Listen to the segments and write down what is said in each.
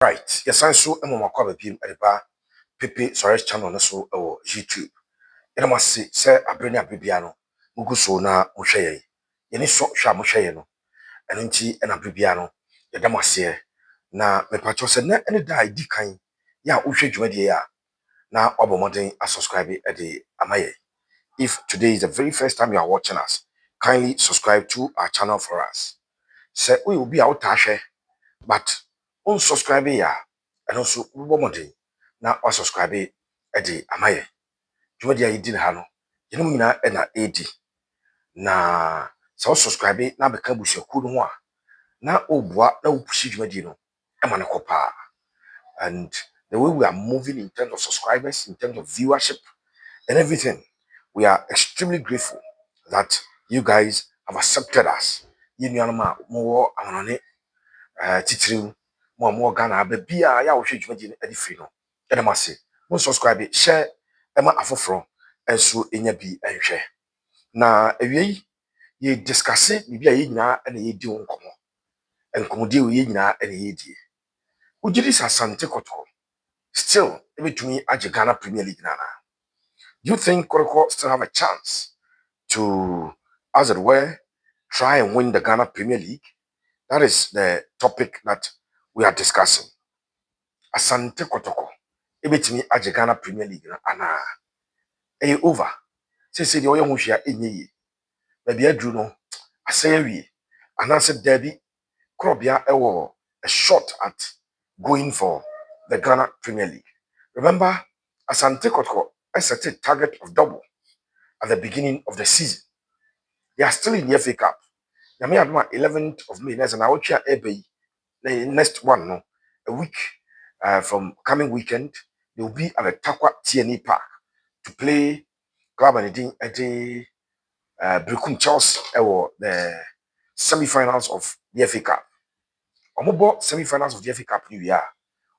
Right. Yes, I saw Emma Bim at the bar, Pepe Sorry channel no so YouTube. And I must say, I bring up Bibiano, Muguso na Mushaye. Yeni so sha Mushaye no, and inti and a Bibiano, Yadamase. Na me patcho said, na any die decline. Ya, Ushe Jumedia. Na Obomodin a subscribe at the Amaye. If today is the very first time you are watching us, kindly subscribe to our channel for us. Say, we will be out tashe. But unsubscribe ya and also wobomode na subscribe di amaye jumadi ya yidi ha no yenum nyina na edi na so subscribe na beka busiaku no ho a na obua na opushi jumadi no ma ne kopa. And the way we are moving in terms of subscribers, in terms of viewership and everything, we are extremely grateful that you guys have accepted us. You know, more titiriw mo Ghana ba bia ya wo hwe dwumadi edi free no ede mase mo subscribe share ema afoforo enso enya bi enhwe na ewie ye discuss bibia ye nyina na ye di nkomo enkomodi ye nyina na ye di ujiri Asante Kotoko still ebetumi age Ghana Premier League nana. Do you think Kotoko still have a chance to, as it were, try and win the Ghana Premier League? That is the topic that we are discussing. Asante Kotoko ebetimi age Ghana Premier League na ana over say the oyo ho hwea enye yi ba bia dru no asaya wie anase derby krobia ewo a shot at going for the Ghana Premier League. Remember, Asante Kotoko set a target of double at the beginning of the season. They are still in the FA Cup. Yami adma 11th of May next and I will share the next one no a week from coming weekend. They will be at the Takwa TNE Park to play club and at the Brikum Chelsea or the semi-finals of the FA Cup. Omobo semi-finals of the FA Cup new year.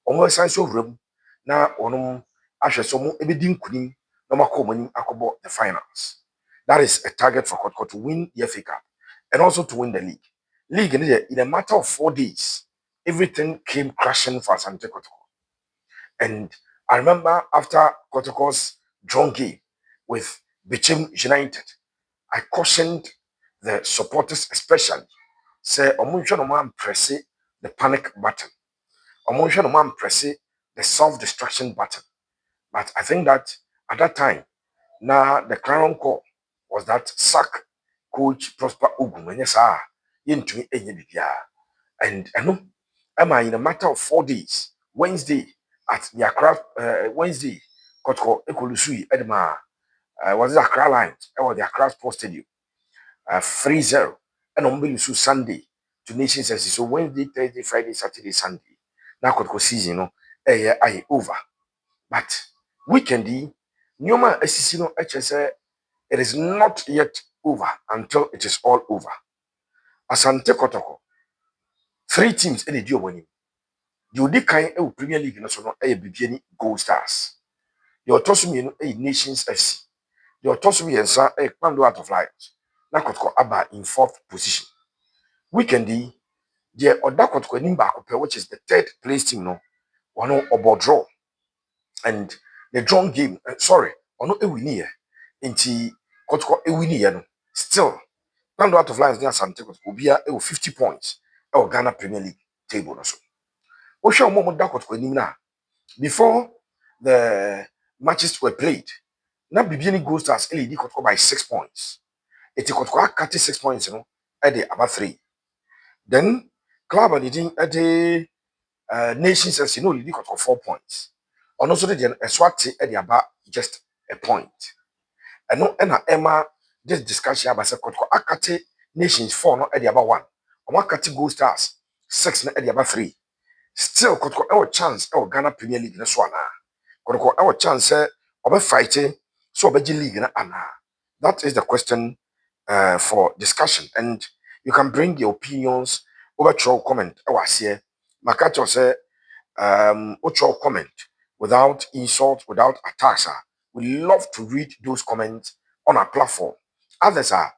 Omo san so room na onum ahwe so mo ebedi nkunim na makomani akobo the finals. That is a target for Kotoko to win the FA Cup and also to win the league. League in a matter of 4 days, everything came crashing for Asante Kotoko. And I remember after Kotoko's drawn game with Bichim United, I cautioned the supporters especially, say, Omuncho no man press the panic button. Omuncho no man press the self-destruction button. But I think that at that time, now the crown call was that sack coach Prosper Ugu when yes, into and I know am I in a matter of 4 days, Wednesday at the Accra Wednesday, Kotoko Ekolusui Edma was it Accra Lions or the Accra Sports Stadium 3-0 and on Sunday to Nations so Wednesday, Thursday, Friday, Saturday, Sunday. Now Kotoko season no I over. But weekendy Nyoma Esisino HSA it is not yet over until it is all over. Asante Kotoko 3 teams in the deal winning. The Odi Kai Premier League no Bibiani Goldstars. The Otosumi Nations FC. The Otosumi Yensa Kwando out of Lions. Na Kotoko Aba in 4th position. Weekendy, the Oda Kotoko Nimba which is the 3rd place team no one obo draw. And the drawn game, sorry, ono ewini nti Kotoko ewini no still Kwando out of Lions near Asante Kotoko bia 50 points Ghana Premier League table no so. Osha Momo da Kotoko nim na before the matches were played, now beginning Goldstars LED Kotoko by 6 points. It Kotoko cut 6 points, at the about 3. Then club and at the nations as LED Kotoko 4 points. And also the Swati at the about just a point. And no Emma this discussion about Kotoko akate nations 4 no at the about 1. And one cut Goldstars 6 at the about 3. Still Kotoko our chance our Ghana Premier League na so na. Kotoko our chance obe fighting so obe league na ana. That is the question for discussion, and you can bring your opinions over through comment. I was here. Makacho say through comment without insult, without attacks. We love to read those comments on our platform. Others are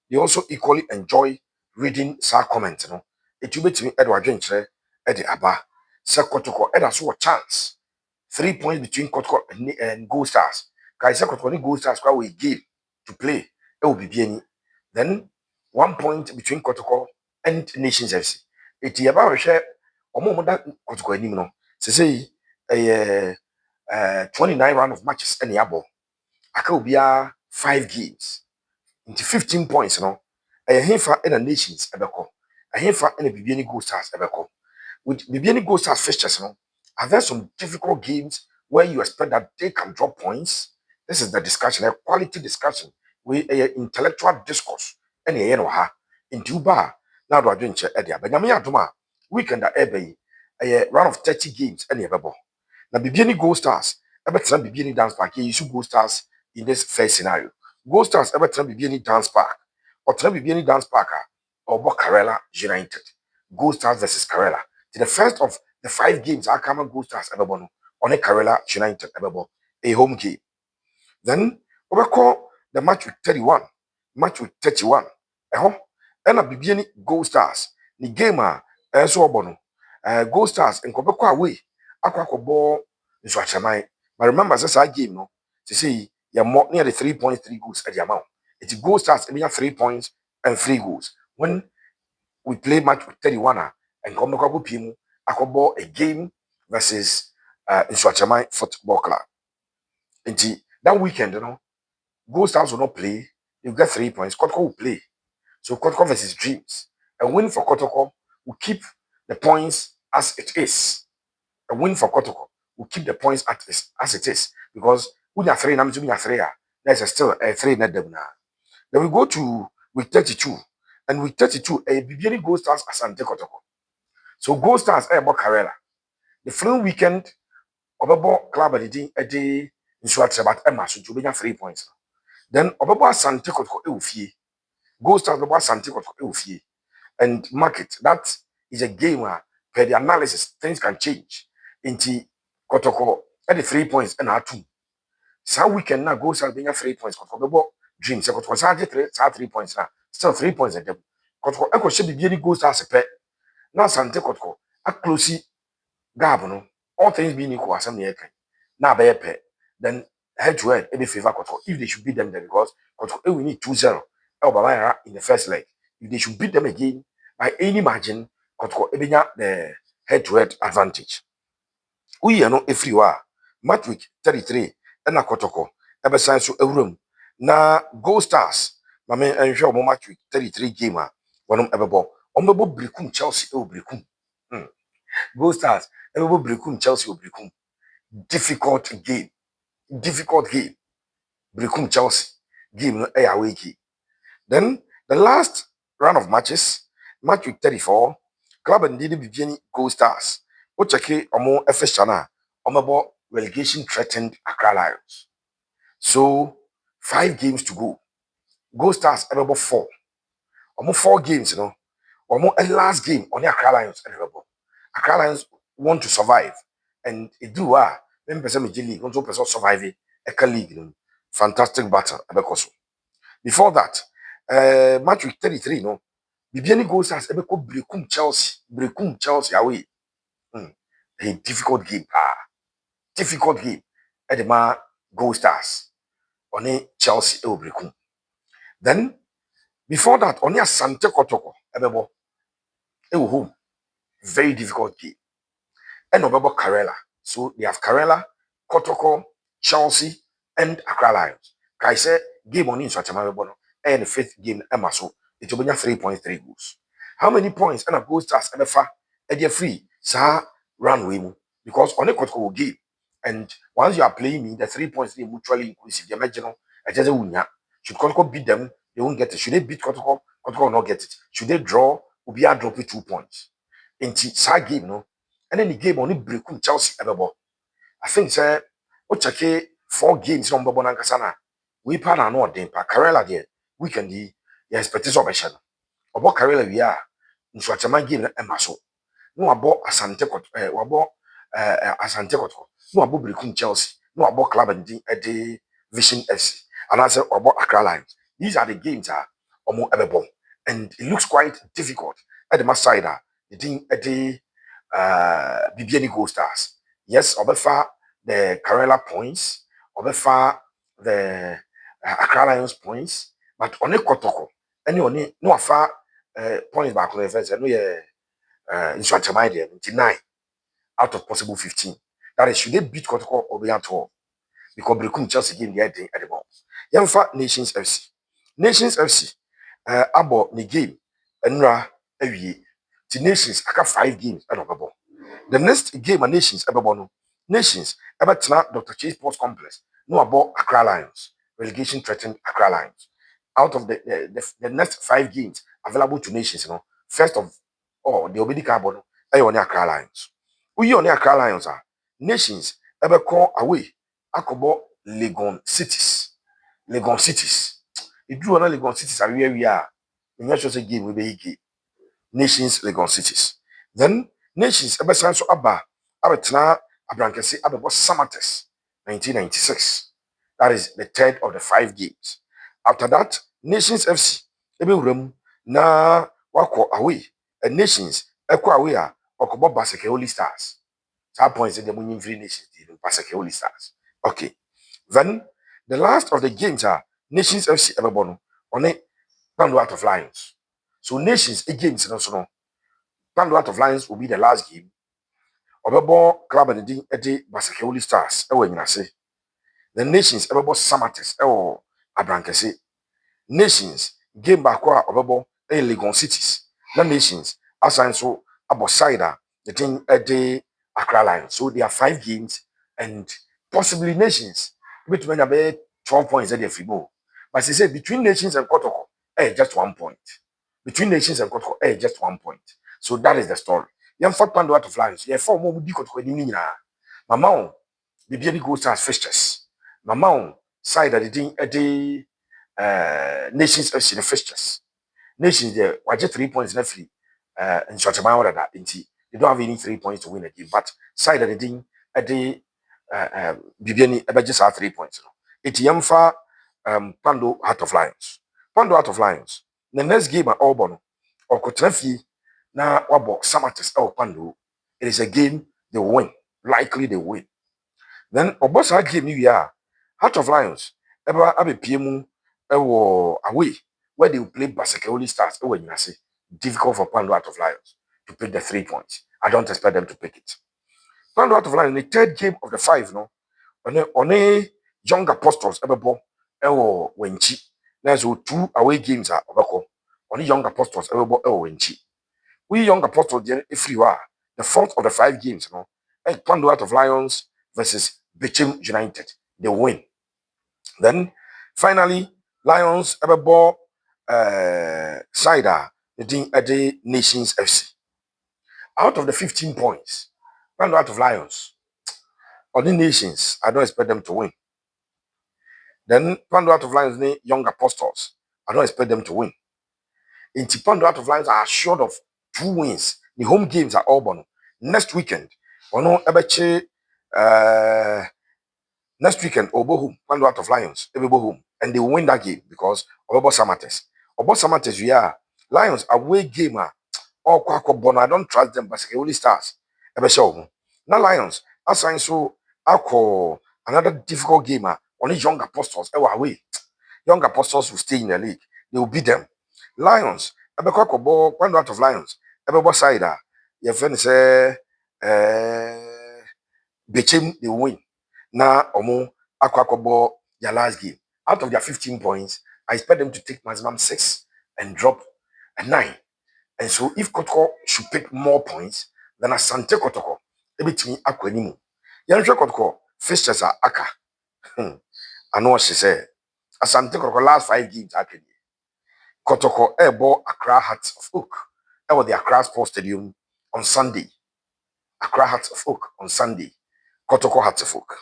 they also equally enjoy reading sa comments. It will be to me Edward Ede aba. Se Kotoko eda so a chance. 3 points between Kotoko and Goldstars. Kai se Kotoko ni Goldstars kwa we game to play. E will be any. Then 1 point between Kotoko and Nations FC. Eti aba we hwe omo da Kotoko anim no. Se sei 29 round of matches any abo. Aka obia 5 games. Into 15 points no. Hefa in the Nations ebeko. Hefa in the Bibiani Goldstars ebeko. With Bibiani Goldstars fixtures no. Are there some difficult games where you expect that they can drop points? This is the discussion, a quality discussion, with intellectual discourse. And you know ha into bar now do I drink edia. But Yamia Duma weekend at Ebe a round of 30 games and bebo. Now Bibiani Goldstars, ever time Bibiani dance park, you should Goldstars in this first scenario. Goldstars ever time Bibiani dance park, or time Bibiani dance parker, or Bocarella United. Goldstars versus Carella. To the first of the 5 games I come and Goldstars ever born on a Carella United ever a home game. Then we call the match with 31, match with 31. And a Bibiani Gold Stars. Ni game so bono. Gold Stars and Kobeko away. Aqua ball in Swachamai. But remember, this game, no, to see you're more near the 3.3 goals at the amount. It's Gold Stars, and you have 3 points and 3 goals. When we play match with 31 and Kobeko Pimu, Akobo a game versus in Swachamai Football Club. And that weekend, you know. Gold Stars will not play. You get 3 points. Kotoko will play. So Kotoko versus Dreams. A win for Kotoko will keep the points as it is. A win for Kotoko will keep the points as it is. Because when you're 3, there's still a 3 net them now. Then we go to week 32. And week 32, a beginning Gold Stars Asante Kotoko. So Gold Stars about Carrera. The following weekend, Obebo Club a day in Swat about Emma, so you 3 points. Then Obebo Asante Kotoko Eufie. Gold Stars Obebo Asante Kotoko Eufie. And market. That is a game where per the analysis, things can change. Into Kotoko at the 3 points and our 2. So we can now go Stars being 3 points. Kotoko dreams. Kotoko Sa 3 points now. Still 3 points at them. Kotoko Echo should be really Gold Stars a pet. Now Sante Kotoko a closely gap no. All things being equal as some year. Now by a pet. Then head to head, every favor Kotoko. If they should beat them, then because Kotoko we need 2-0. In the first leg. If they should beat them again by any margin, Kotoko ebenya the head-to-head advantage. We are not every wa match week 33 and a Kotoko ebe sign so room na Gold Stars. Mame enhwe omo match week 33 game a wonom ebebo. Ombebo brekum Chelsea e brekum. Gold Stars ebebo brekum Chelsea o brekum. Difficult game. Difficult game. Brekum Chelsea. Game no away game. Then the last round of matches, match week 34, club and did begin Gold Stars. Ocheke omo FS Chana, omabo relegation threatened Accra Lions. So 5 games to go. Gold Stars about 4. Omo 4 games, you know. Omo a last game on the Accra Lions. Accra Lions want to survive. And it do when person league, want to survive a league. You know. Fantastic battle. Before that, match week 33, no. Bibiani Gold Stars ebeko brekum Chelsea away. A difficult game. Difficult game. Edema Gold Stars. Oni Chelsea e brekum. Then before that, oni Asante Kotoko ebebo. E home. Very difficult game. And obebo Carella. So they have Carella, Kotoko, Chelsea, and Accra Lions. Kai say game on in Swachama Bono. And the 5th game Emaso. It will be 3.3 goals. How many points and a Gold Stars ever and free? Sa runway mu. Because on a Kotoko game. And once you are playing me, the 3 points they mutually inclusive. The original, I just wunya. Should Kotoko beat them, they won't get it. Should they beat Kotoko, Kotoko will not get it. Should they draw, Ubia drop it 2 points. In sa game, no. And then the game only breakum Chelsea ever. I think say Ochake 4 games on Bobo Nankasana. We pan and no dempa. Carella there. Weekend the expectation of a channel. About Carella we are in Swachama game and Maso. No about Asante Wabo Asante Koto. No about breakum Chelsea. No about club and the Vision FC. And I said about Accra Lions. These are the games Omo Ebebo. And it looks quite difficult at the side. The thing at the Bibiani Goldstars. Yes, Obefa the Karela points, Obefa the Accra Lions points, but only Kotoko. Any only no afar points back on the fence, and we in Swantamide 9 out of possible 15. That is, should they beat Kotoko or be at all? Because Brekum Chelsea game the idea at the moment. Yamfa Nations FC. Nations FC, abo the game, and every year. The Nations, I got 5 games, I don't know. The next game of Nations no. Nations tonight Dr. Chase Sports Complex. No about Accra Lions. Relegation threatened Accra Lions. Out of the next 5 games available to Nations, first of all, the Obedi Carbon, I on Accra Lions. We on Accra Lions are Nations call away. Akobo Legon Cities. Legon Cities. It drew on Legon Cities are where we are. In your game will be Nations Legon Cities. Then Nations ebesan so aba abetena abrankese abebo Samates 1996. That is the third of the 5 games. After that, Nations FC ebewuram na wako away. And Nations ekwa away a okobo Baseke Holy Stars. That points in the winning free Nations Baseke Holy Stars. Okay. Then the last of the games are Nations FC ebebono on it Pando out of Lions. So Nations games no Pando out of Lions will be the last game. Obebo club and the Baseke Holy Stars. The Nations Obebo Samates Abrankese. Nations game back Obebo Legon Cities. The Nations assign so about Cider the thing at the Accra Lions. So there are 5 games and possibly Nations which may be 12 points at the Fibo. But she said between Nations and Kotoko, just 1 point. Between Nations and Kotoko, just 1 point. So that is the story. Yam fat Pando out of Lions. Yeah, 4 more would be Kotoko in Mama, the baby Goldstars Fixtures. Mama, side at the Nations FC the Fixtures. Nations there, why just 3 points left free in short amount of that. They don't have any 3 points to win a game, but side at the thing at the Bibiani about just have 3 points. It's Yamfa Pando Heart of Lions. Pando Heart of Lions. The next game at Auburn or Kotrefi na wabo Samates Pando. It is a game they win. Likely they win. Then Obosa game you are Heart of Lions. Ever have a PM away where they will play Baseke Holy Stars. When you say difficult for Pando Heart of Lions to pick the 3 points. I don't expect them to pick it. Pando Heart of Lions in the third game of the 5, no. On a young apostles ebebo wenchi. There's 2 away games are obeko. On young apostles ebebo wenchi. We young apostles if you are the 4th of the 5 games, no. Pando Heart of Lions versus Bichim United. They win. Then finally, Lions ebebo Cider the Nations FC. Out of the 15 points, Pando Heart of Lions or the Nations, I don't expect them to win. Then Pando Out of Lions, young apostles, I don't expect them to win. In Pando Out of Lions are assured of 2 wins. The home games are Auburn. Next weekend, next weekend, Obohum, Pando Out of Lions, Obohum, and they will win that game because Obo Samates. Obo Samates, we are Lions away gamer. Oh, Kwako Bono, I don't trust them, but they only stars. Now Lions, assign so Ako another difficult gamer. Only young apostles away. Young apostles will stay in the league. They will beat them. Lions, Kwako Bo, Pando Out of Lions, Ebo Cider. Your friend say Bechem they win. Now Omo Akwakobo their last game. Out of their 15 points, I expect them to take maximum 6 and drop a 9. And so if Kotoko should pick more points than Asante Kotoko, everything Akwenimu. Yansha Kotoko, Fixtures are Aka. I know what she said. Asante Kotoko last 5 games actually. Kotoko airball Accra Hearts of Oak. That was the Accra Sports Stadium on Sunday. Accra Hearts of Oak on Sunday. Kotoko Hearts of Oak.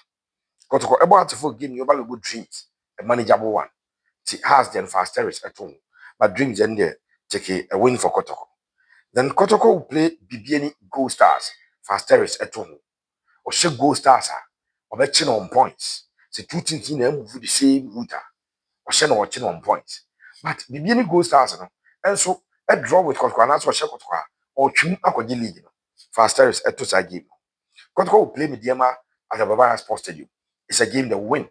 Kotoko airball Hearts of Oak game you good dreams. A manageable one. It has the fast terrace at home. But dreams end there take a win for Kotoko. Then Kotoko will play Bibiani Goldstars fast terrace at home. Or she Goldstars or betting on points. The 2 teams in them move the same route. Or she no watching on points. But Bibiani Goldstars, and so a draw with Kotoko, and that's what she Kotoko or Chum Akodi League. Fasters at to game. Kotoko will play Mediama at the Baba Sports Stadium. It's a game that will win.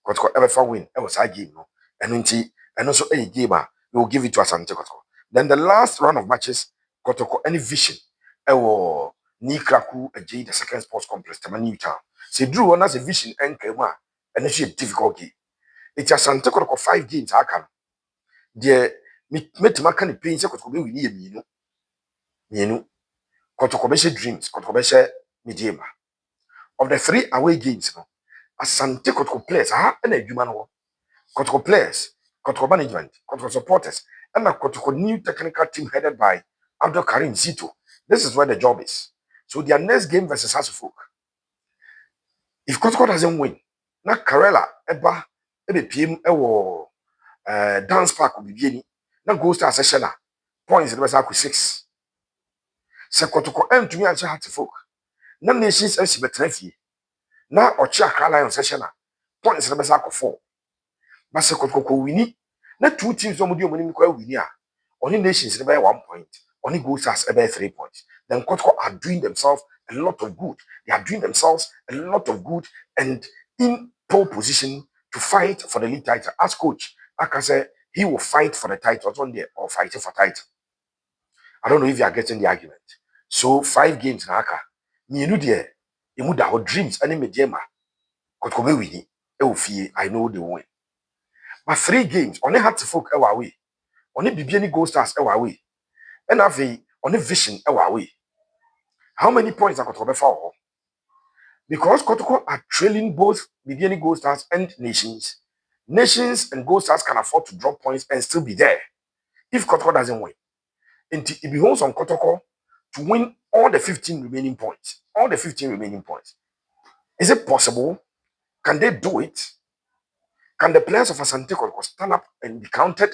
Kotoko ever for win. It was a game, no. And also any gamer, we will give it to Asante Kotoko. Then the last round of matches, Kotoko any vision. Ewo ni kraku a the second sports complex Tamani Town. See drew one as a vision and kema and it's a difficult game. It's Asante Kotoko 5 games I can. Dear met makani pain se Kotoko be wini yemino. Mienu. Kotoko be dreams, Kotoko be Mediama. Of the 3 away games, no, Asante Kotoko players, and a human one. Kotoko players, Kotoko management, Kotoko supporters, and a Kotoko new technical team headed by Abdul Karim Zito. This is where the job is. So their next game versus Hasselhoff. If Kotoko doesn't win, na Karela, Ebe PM, Ewo, dance park will be Bieni, na Goldstars session, points in the West 6. Se Kotoko to me and Hasselhoff. Na nations and Sibetrefi. Na Ocha Kala session, points in the West 4. Masa Kotoko wini. Na 2 teams no mudi omani kwa wini a. Only nations by 1 point. Only Goldstars about 3 points. Then Kotoko are doing themselves a lot of good. They are doing themselves a lot of good and in pole position to fight for the league title. As coach, like I said, he will fight for the title on there or fighting for title. I don't know if you are getting the argument. So 5 games na aka. Me nu there. Emu da our dreams any mediema. Kotoko be wini. E wo fie. I know they will win. But 3 games, only had to folk away. Only Bibiani Goldstars away. And have only vision away. How many points are Kotoko for? Because Kotoko are trailing both Bibiani Goldstars and Nations. Nations and Goldstars can afford to drop points and still be there. If Kotoko doesn't win. And it behoves on Kotoko to win all the 15 remaining points. All the 15 remaining points. Is it possible? Can they do it? Can the players of Asante Kotoko stand up and be counted?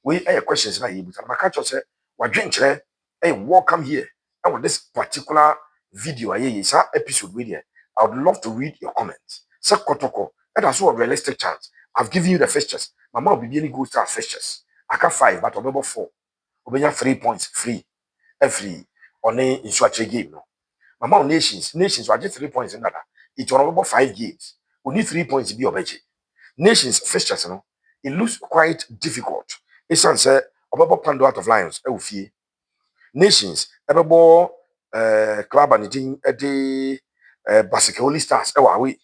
We air questions na you but Makacho say wadwenkyere hey welcome here and with this particular video is episode with here. I would love to read your comments. Say Kotoko that is a realistic chance. I've given you the fixtures. Mama will be any good start fixtures. I got 5 but obebo 4. Obenya 3 points free. Every on a in game no. Mama nations will get 3 points in that. It on about 5 games. We need 3 points to be obeje. Nations fixtures no. It looks quite difficult. Esan say obebo Pando out of Lions e wo fie. Nations ebebo club and din e de Goldstars e wa away.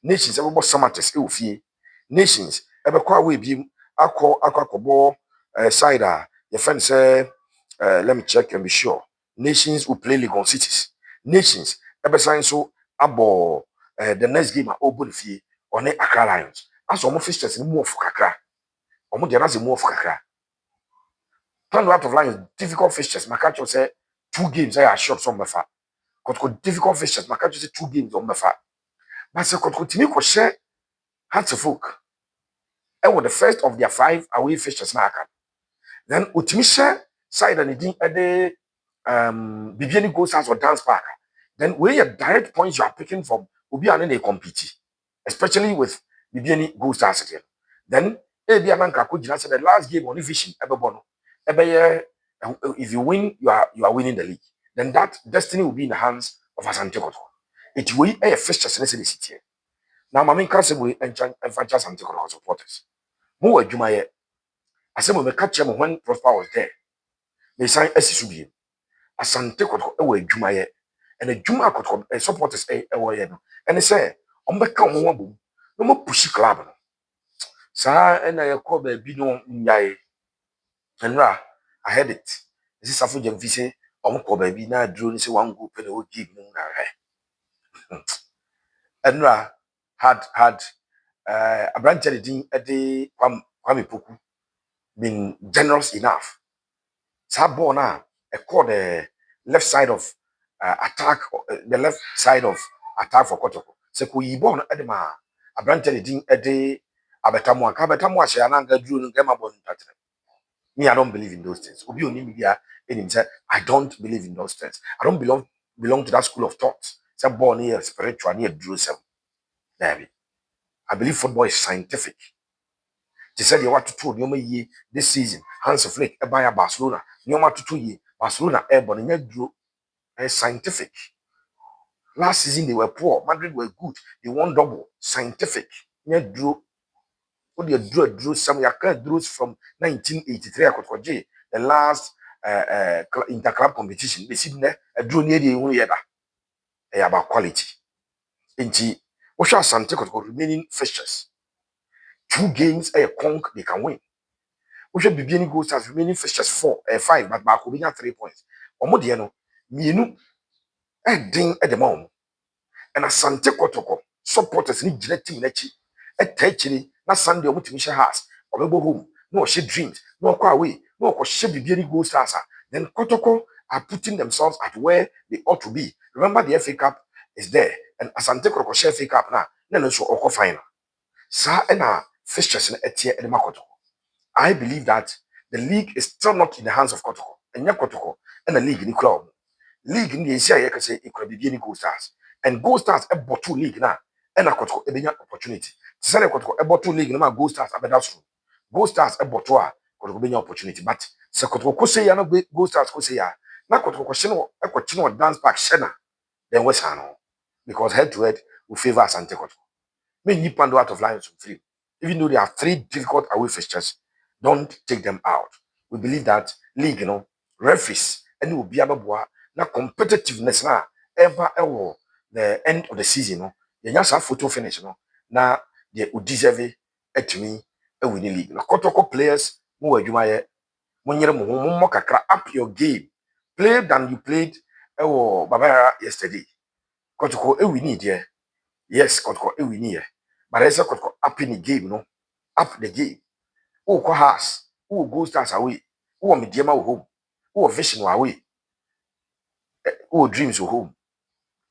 Nations ebebo Samates e wo fie. Nations ebekọ away bi akọ side your friend say let me check and be sure. Nations will play Legon Cities. Nations ebesan so abo the next game obo fie on Accra Lions. As almost fixtures ni mu of kakra. Omo dey na mu of kakra. Pando out of line is difficult fixtures. Makacho say 2 games I are short some mefa. Kotoko difficult fixtures. Makacho say 2 games on mefa. But say Kotoko timi ko share hearts of folk. And with the first of their 5 away fixtures na aka. Then utimi share side and din the Bibiani Goldstars or dance park. Then where your direct points you are picking from will be an compete. Especially with Bibiani Goldstars again. Then Ebiananka could say the last game on vision Ebebono. If you win, you are winning the league. Then that destiny will be in the hands of Asante Kotoko. It will be a fixtures in the city. Now, Mammy Castle will enchant and franchise Asante Kotoko supporters. Who are Jumaye? I said, we catch him when Prosper was there. They signed SSUB. Asante Kotoko away Jumaye. And the Juma Kotoko supporters away. And they say, on the count one no more pushy club. Sir, and I call baby no yay. And I had it. This is Afu Jemfi say, Omko baby na drone say 1 group and old give no and had a branch at the Kwame Puku been generous enough. Sabona a call the left side of attack, the left side of attack for Kotoko. Se ku yibon edema a branch at the Abetamwa, Kabetamwa, Shananga drew and Gamma Bon. Me, I don't believe in those things. Obi oni media in himself. I don't believe in those things. I don't belong to that school of thought. Say born here spiritual near Jerusalem. There. I believe football is scientific. They said you want to two ye this season. Hans of Flick, Ebaya Barcelona. You want to 2 years. Barcelona airborne in your drew Scientific. Last season they were poor. Madrid were good. They won double. Scientific. Yeah, drew. What they drew some drew from 1983. I could the last interclub competition. They see there a drew near the only other. About quality. Inti. What shall Asante Kotoko remaining fixtures? 2 games a conk they can win. What should be beginning Goldstars remaining fixtures 5, but back will be 3 points. Omodiano, Mienu, a ding at the moment. And Asante Kotoko supporters need gyina team n'akyi ɛta akyire na Sunday ɔmo tumi hyɛ house ɔbɛbɔ home na ɔhyɛ dreams na ɔkɔ away na ɔkɔhyɛ biribi ani Goldstars then Kotoko are putting themselves at where they ought to be. Remember the FA Cup is there and Asante Kotoko hyɛ FA Cup na no nso ɔkɔ final saa ɛna fixtures no ɛteɛ ɛde ma Kotoko. I believe that the league is still not in the hands of Kotoko ɛnyɛ Kotoko ɛna league ni kura ɔmo league ni yɛsi a yɛka sɛ ekura biribi ani Goldstars. And Goldstars a bottle league na and a Kotoko a opportunity. Say Kotoko a bottle league na Goldstars a better true. Goldstars a bottle a Kotoko be opportunity. But se Kotoko say ya no Goldstars ko say ya na Kotoko sheno a Kotoko dance back shena then West Ham because head to head will favor Asante Kotoko. May you pando out of lines from 3. Even though there are 3 difficult away fixtures, don't take them out. We believe that league, referees and will be able na competitiveness na ever the end of the season, you just have photo finish, now they would deserve it to me a winning league. Now, Kotoko players who are Jumaye, when you're more up your game, play than you played Baba yesterday. Kotoko, we need here. Yes, Kotoko, we need. But I said Kotoko up in the game, up the game. Who ko house, who Goldstars away, who Mediama home, who vision away, who dreams home.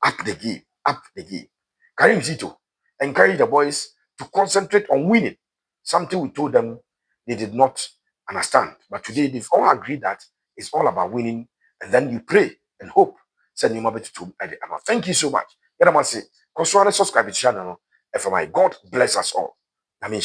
Up the game, up the game. Karim Zito encourage the boys to concentrate on winning. Something we told them they did not understand. But today they've all agreed that it's all about winning. And then you pray and hope. Send you to thank you so much. Yet I must say, subscribe to the channel. And for my God bless us all. I mean,